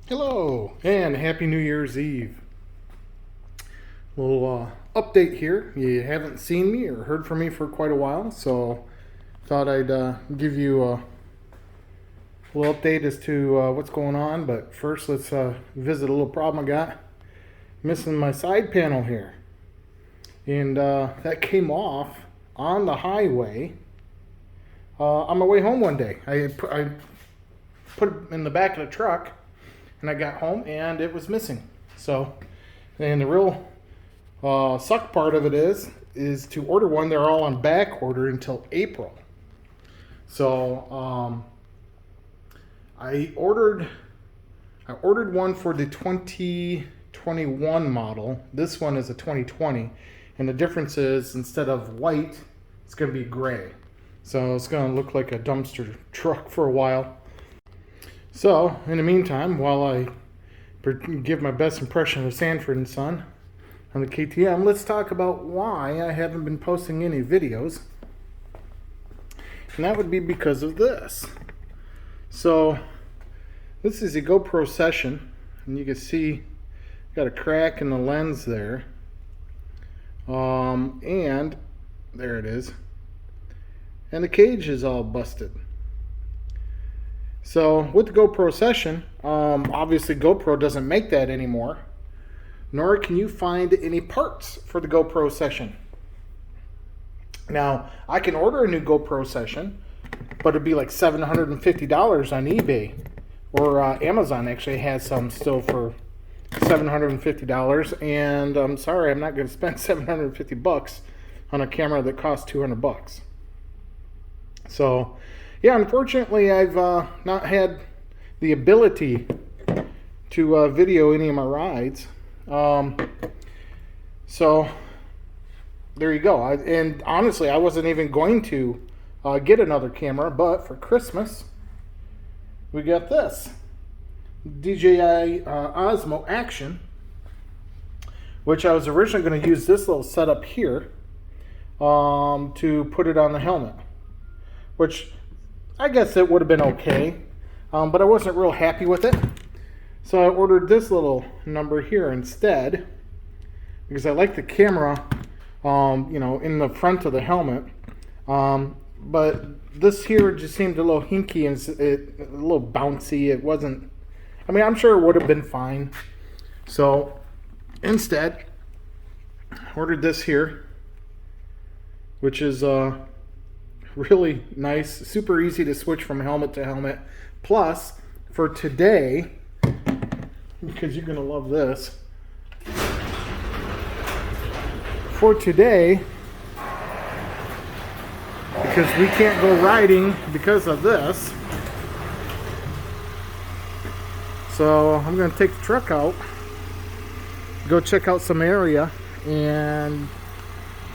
Hello and Happy New Year's Eve. Little update here. You haven't seen me or heard from me for quite a while, so thought I'd give you a little update as to what's going on. But first, let's visit a little problem I got. Missing my side panel here, and that came off on the highway on my way home one day. I put it in the back of the truck. And I got home and it was missing. So, and the real suck part of it is to order one. They're all on back order until April. So I ordered one for the 2021 model. This one is a 2020, and the difference is instead of white, it's going to be gray. So it's going to look like a dumpster truck for a while. So, in the meantime, while I give my best impression of Sanford & Son on the KTM, let's talk about why I haven't been posting any videos. And that would be because of this. So, this is a GoPro Session, and you can see got a crack in the lens there. And there it is. And the cage is all busted. So with the GoPro Session, obviously GoPro doesn't make that anymore, nor can you find any parts for the GoPro Session. Now, I can order a new GoPro Session, but it'd be like $750 on eBay, or Amazon actually has some still for $750, and I'm sorry, I'm not going to spend $750 on a camera that costs $200. So, yeah, unfortunately, I've not had the ability to video any of my rides. So, there you go. And honestly, I wasn't even going to get another camera, but for Christmas, we got this. DJI Osmo Action, which I was originally going to use this little setup here to put it on the helmet, which I guess it would have been okay, but I wasn't real happy with it. So I ordered this little number here instead, because I like the camera, in the front of the helmet. But this here just seemed a little hinky and a little bouncy. It wasn't, I'm sure it would have been fine. So instead, ordered this here, which is really nice, super easy to switch from helmet to helmet. Plus, for today, because you're going to love this, for today, because we can't go riding because of this, so I'm going to take the truck out, go check out some area, and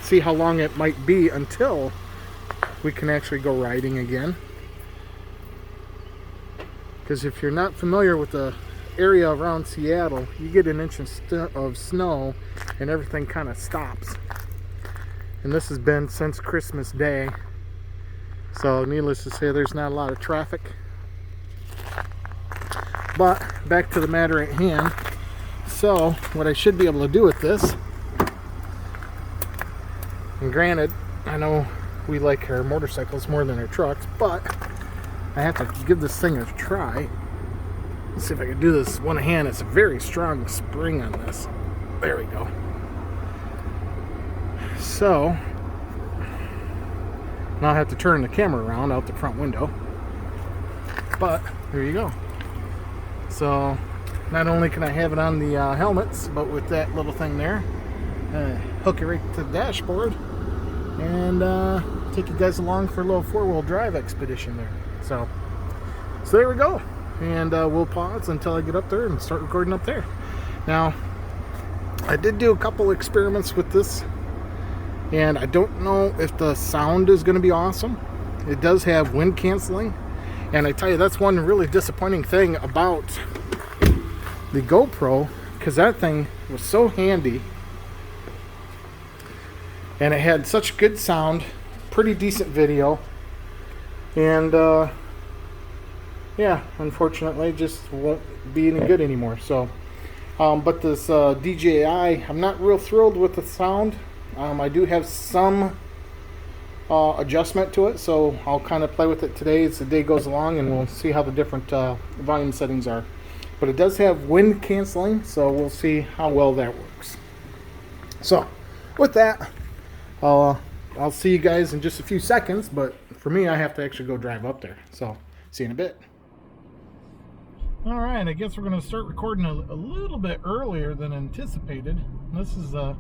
see how long it might be until we can actually go riding again. Because if you're not familiar with the area around Seattle, you get an inch of snow and everything kind of stops. And this has been since Christmas Day. So needless to say, there's not a lot of traffic. But back to the matter at hand. So what I should be able to do with this, and granted, I know we like our motorcycles more than our trucks, but I have to give this thing a try. Let's see if I can do this one hand. It's a very strong spring on this. There we go. So now I have to turn the camera around out the front window. But there you go. So not only can I have it on the helmets, but with that little thing there, hook it right to the dashboard, and take you guys along for a little four-wheel drive expedition there. So there we go. And we'll pause until I get up there and start recording up there. Now, I did do a couple experiments with this, and I don't know if the sound is going to be awesome. It does have wind canceling, and I tell you, that's one really disappointing thing about the GoPro, because that thing was so handy. And it had such good sound, pretty decent video, and yeah, unfortunately, just won't be any good anymore. So, but this DJI, I'm not real thrilled with the sound. I do have some adjustment to it, so I'll kind of play with it today as the day goes along, and we'll see how the different volume settings are. But it does have wind canceling, so we'll see how well that works. So, with that, I'll see you guys in just a few seconds, but for me, I have to actually go drive up there. So, see you in a bit. All right, I guess we're going to start recording a little bit earlier than anticipated. This is a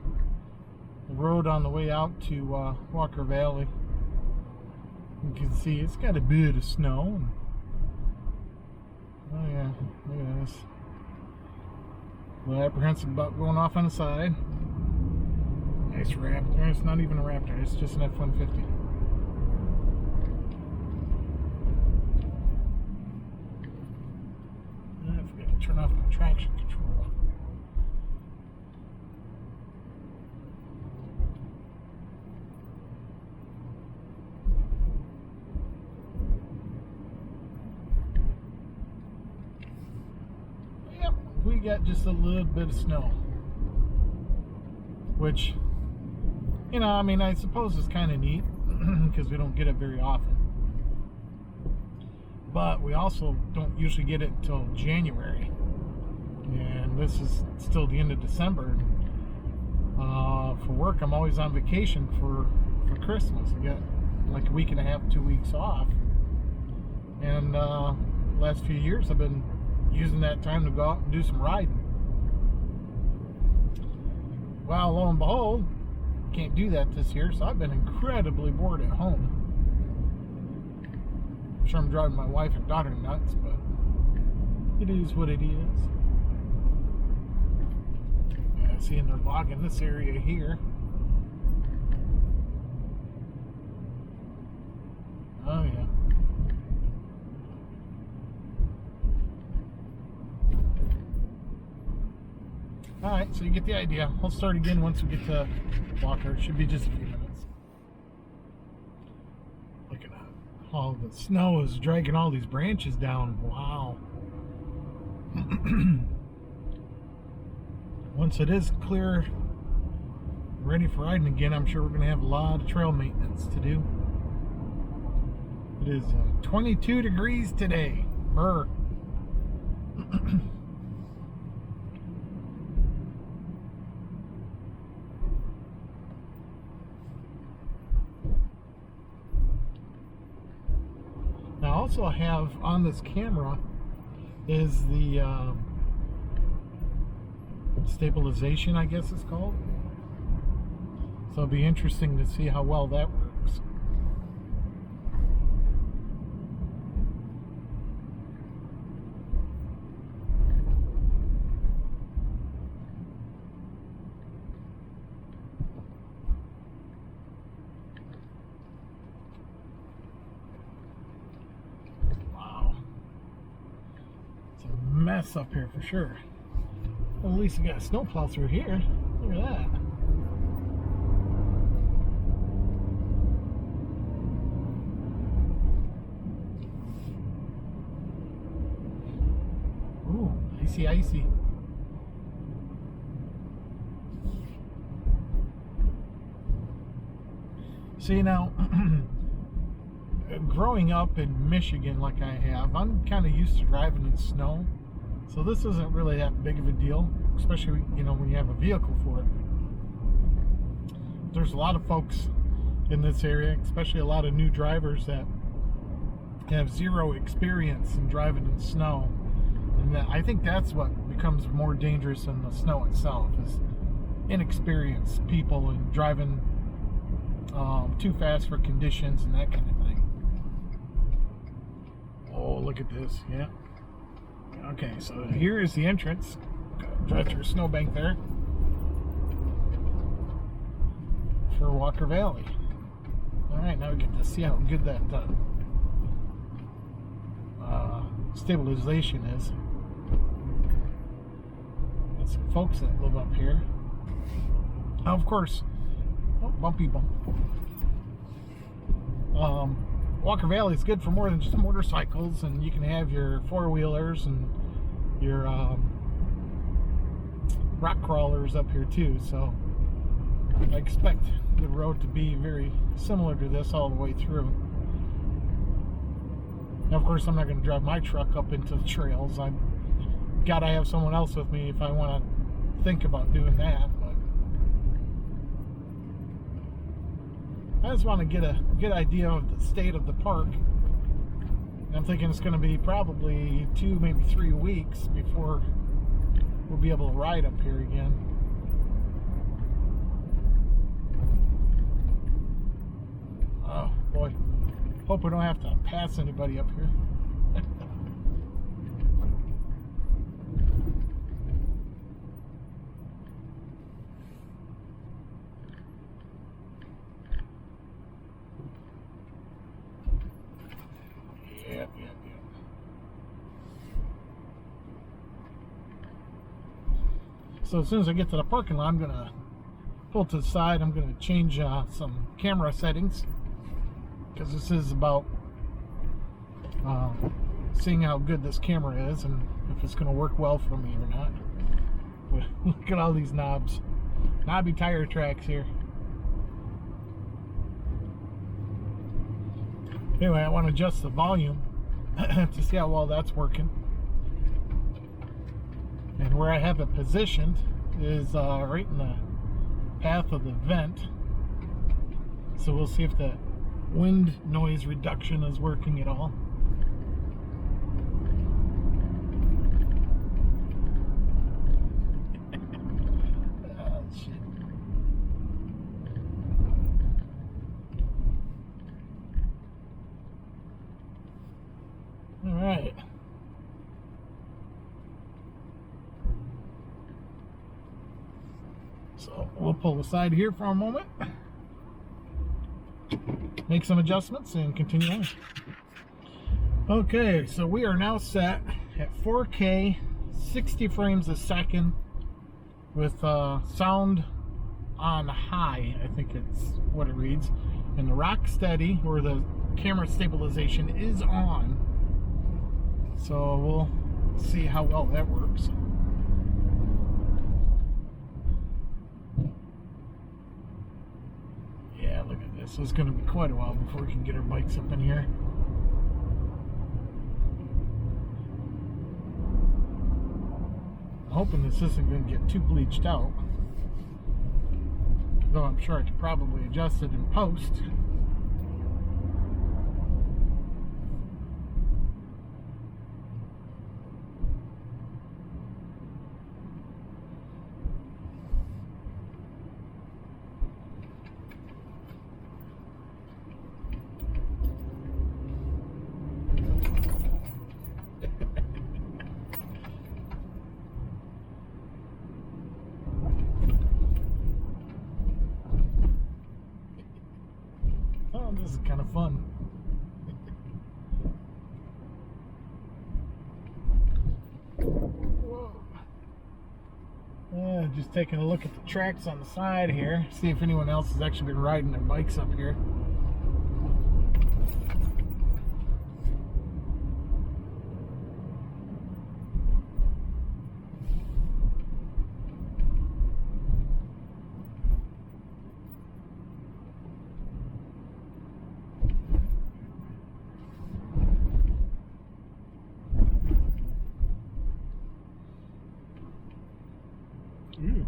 road on the way out to Walker Valley. You can see it's got a bit of snow. Oh yeah, look at this. A little apprehensive about going off on the side. Nice Raptor. It's not even a Raptor, it's just an F-150. I forgot to turn off my traction control. Yep, we got just a little bit of snow. Which, you know, I mean, I suppose it's kind of neat because we don't get it very often. But we also don't usually get it until January. And this is still the end of December. For work, I'm always on vacation for Christmas. I get like a week and a half, 2 weeks off. And last few years, I've been using that time to go out and do some riding. Well, lo and behold, can't do that this year, so I've been incredibly bored at home. I'm sure I'm driving my wife and daughter nuts, but it is what it is. Yeah, seeing they're logging this area here. Oh yeah. Alright, so you get the idea. I'll start again once we get to Walker. It should be just a few minutes. Look at that. Oh, the snow is dragging all these branches down. Wow. Once it is clear, ready for riding again, I'm sure we're going to have a lot of trail maintenance to do. It is 22 degrees today. Brr. Now, also I have on this camera is the stabilization, I guess it's called. So it'll be interesting to see how well that works. Mess up here for sure. Well, at least we got a snowplow through here. Look at that. Ooh, icy, icy. See now, growing up in Michigan like I have, I'm kind of used to driving in snow. So this isn't really that big of a deal, especially, you know, when you have a vehicle for it. There's a lot of folks in this area, especially a lot of new drivers that have zero experience in driving in snow. And I think that's what becomes more dangerous than the snow itself, is inexperienced people and driving too fast for conditions and that kind of thing. Oh, look at this, yeah. Okay, so here is the entrance. Drive through a snowbank there for Walker Valley. Alright, now we get to see how good that stabilization is. Got some folks that live up here. Now, of course, oh, bumpy bump. Walker Valley is good for more than just motorcycles, and you can have your four-wheelers and your rock crawlers up here too. So I expect the road to be very similar to this all the way through. Now, of course, I'm not going to drive my truck up into the trails. I gotta have someone else with me if I want to think about doing that. But I just want to get a good idea of the state of the park. And I'm thinking it's going to be probably 2, maybe 3 weeks before we'll be able to ride up here again. Oh boy, hope we don't have to pass anybody up here. Yep. So as soon as I get to the parking lot, I'm going to pull to the side. I'm going to change some camera settings, because this is about seeing how good this camera is and if it's going to work well for me or not. But look at all these knobs. Knobby tire tracks here. Anyway, I want to adjust the volume to see how well that's working. And where I have it positioned is right in the path of the vent. So we'll see if the wind noise reduction is working at all. Oh, shit. All right. So we'll pull aside here for a moment, make some adjustments, and continue on. Okay, so we are now set at 4K, 60 frames a second, with sound on high, I think it's what it reads, and the rock steady, where the camera stabilization is on. So we'll see how well that works. Yeah, look at this. It's going to be quite a while before we can get our bikes up in here. I'm hoping this isn't going to get too bleached out, though I'm sure I could probably adjust it in post. This is kind of fun. Whoa. Just taking a look at the tracks on the side here, see if anyone else has actually been riding their bikes up here. Ooh.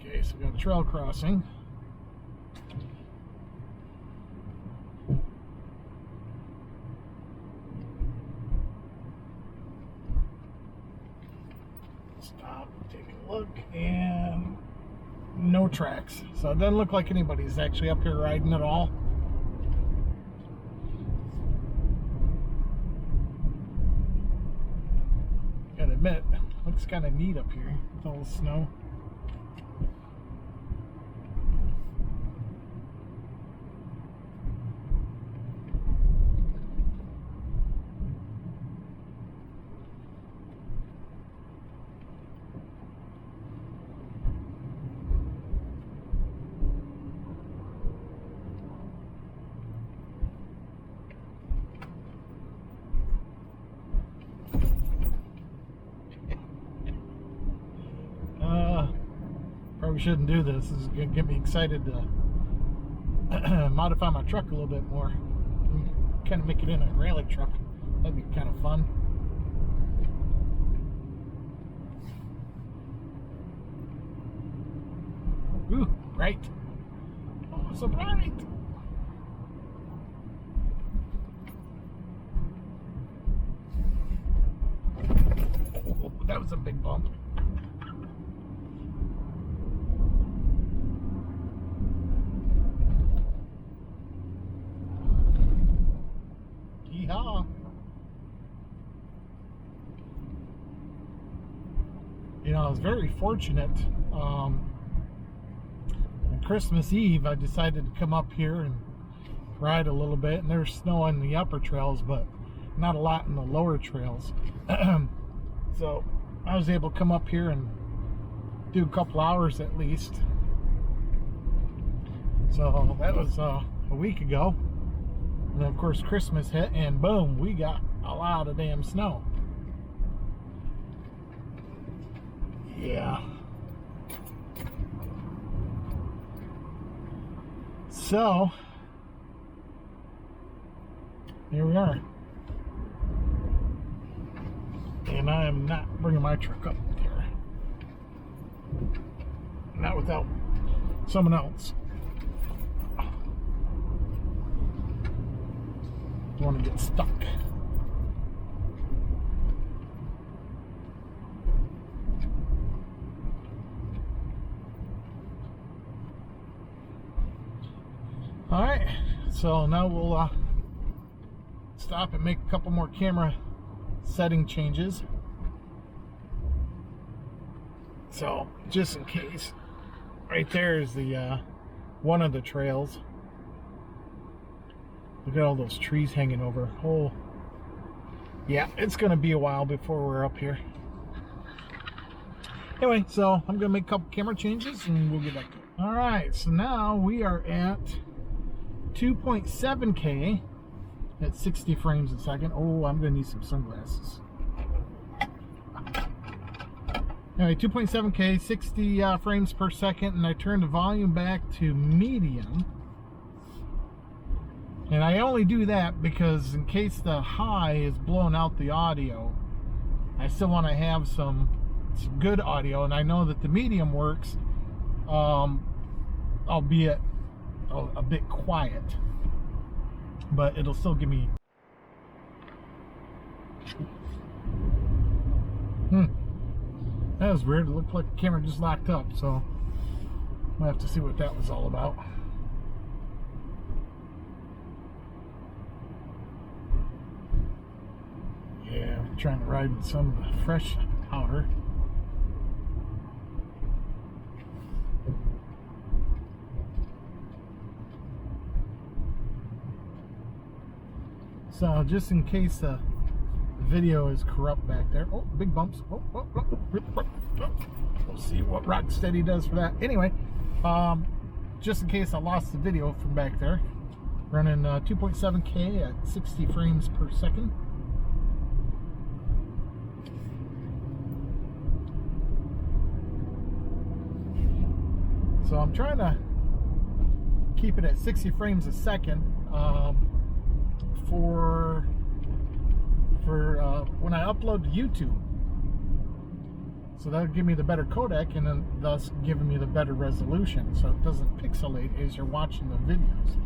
Okay, so we got a trail crossing. Stop, take a look, and no tracks. So it doesn't look like anybody's actually up here riding at all. Gotta admit, looks kind of neat up here with all the snow. shouldn't do this. This is going to get me excited to modify my truck a little bit more. Kind of make it in a rally truck. That'd be kind of fun. Ooh, bright. Oh, so bright. Oh, that was a big bump. Yeehaw. You know, I was very fortunate. On Christmas Eve, I decided to come up here and ride a little bit, and there's snow on the upper trails, but not a lot in the lower trails. So I was able to come up here and do a couple hours at least. So that was a week ago. And then of course Christmas hit, and boom, we got a lot of damn snow. Yeah. So here we are. And I am not bringing my truck up there. Not without someone else. Don't want to get stuck. Alright, so now we'll stop and make a couple more camera setting changes. So, just in case, right there is the one of the trails. Look at all those trees hanging over. Oh, yeah, it's going to be a while before we're up here. Anyway, so I'm going to make a couple camera changes and we'll get back to it. Alright, so now we are at 2.7K at 60 frames a second. Oh, I'm going to need some sunglasses. Anyway, 2.7K, 60 frames per second, and I turned the volume back to medium. And I only do that because in case the high is blowing out the audio, I still want to have some good audio, and I know that the medium works, albeit a bit quiet, but it'll still give me that was weird. It looked like the camera just locked up, so we'll have to see what that was all about. Yeah, I'm trying to ride with some fresh powder. So just in case the video is corrupt back there. Oh, big bumps. Oh. We'll see what Rocksteady does for that. Anyway, just in case I lost the video from back there, running 2.7K at 60 frames per second. So I'm trying to keep it at 60 frames a second for when I upload to YouTube. So that'll give me the better codec, and then thus giving me the better resolution, so it doesn't pixelate as you're watching the videos.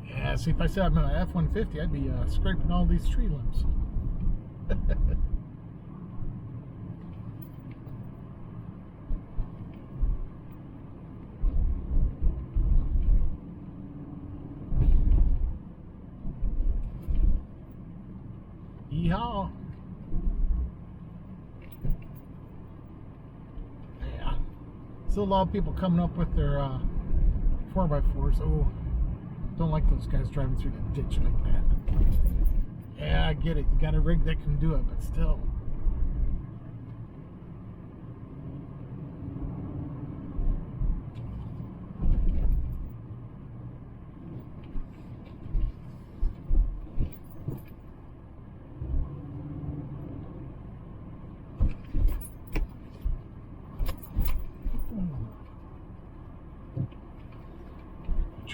Yeah, see, if I said I'm an F-150, I'd be scraping all these tree limbs. Yeehaw! Yeah. Still a lot of people coming up with their 4x4s. Oh, don't like those guys driving through the ditch like that. Yeah, I get it. You got a rig that can do it, but still.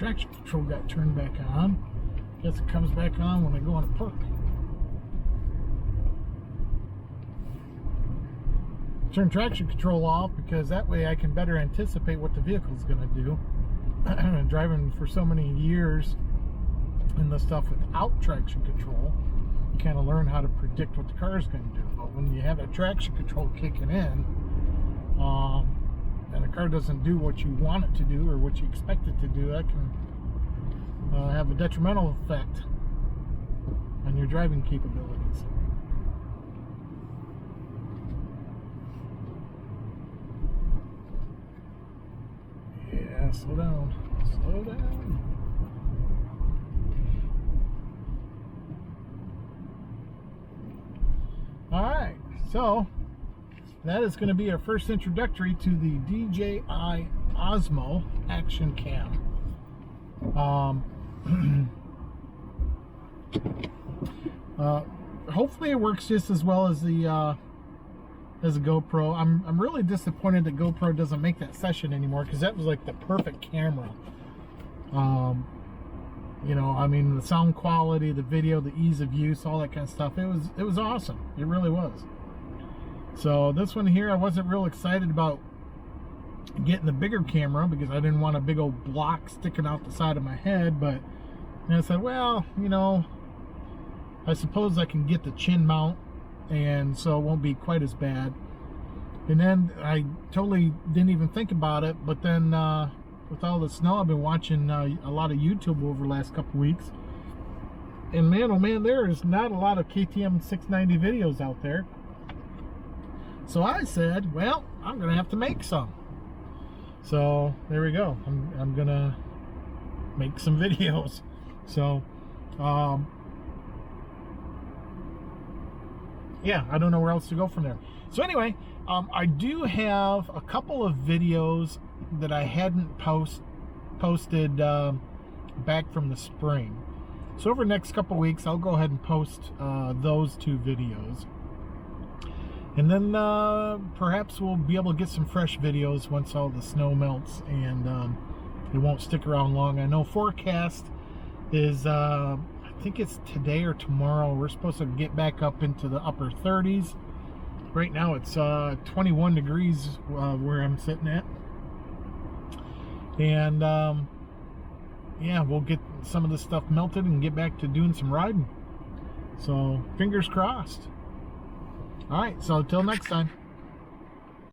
traction control got turned back on. Guess it comes back on when I go on a park. Turn traction control off because that way I can better anticipate what the vehicle is going to do. Driving for so many years in the stuff without traction control, you kind of learn how to predict what the car is going to do. But when you have that traction control kicking in, and the car doesn't do what you want it to do or what you expect it to do, that can have a detrimental effect on your driving capabilities. Yeah, slow down. Slow down. Alright, so that is going to be our first introductory to the DJI Osmo Action Cam. Hopefully it works just as well as the GoPro. I'm really disappointed that GoPro doesn't make that session anymore, because that was like the perfect camera. You know, I mean, the sound quality, the video, the ease of use, all that kind of stuff. It was awesome. It really was. So this one here, I wasn't real excited about getting the bigger camera because I didn't want a big old block sticking out the side of my head. But I said, well, you know, I suppose I can get the chin mount, and so it won't be quite as bad. And then I totally didn't even think about it. But then with all the snow, I've been watching a lot of YouTube over the last couple weeks. And man, oh man, there is not a lot of KTM 690 videos out there. So I said, well, I'm going to have to make some. So there we go. I'm going to make some videos. So, yeah, I don't know where else to go from there. So anyway, I do have a couple of videos that I hadn't posted back from the spring. So over the next couple weeks, I'll go ahead and post those two videos. And then perhaps we'll be able to get some fresh videos once all the snow melts, and it won't stick around long. I know forecast is, I think it's today or tomorrow, we're supposed to get back up into the upper 30s. Right now it's 21 degrees where I'm sitting at. And yeah, we'll get some of this stuff melted and get back to doing some riding. So fingers crossed. All right, so until next time.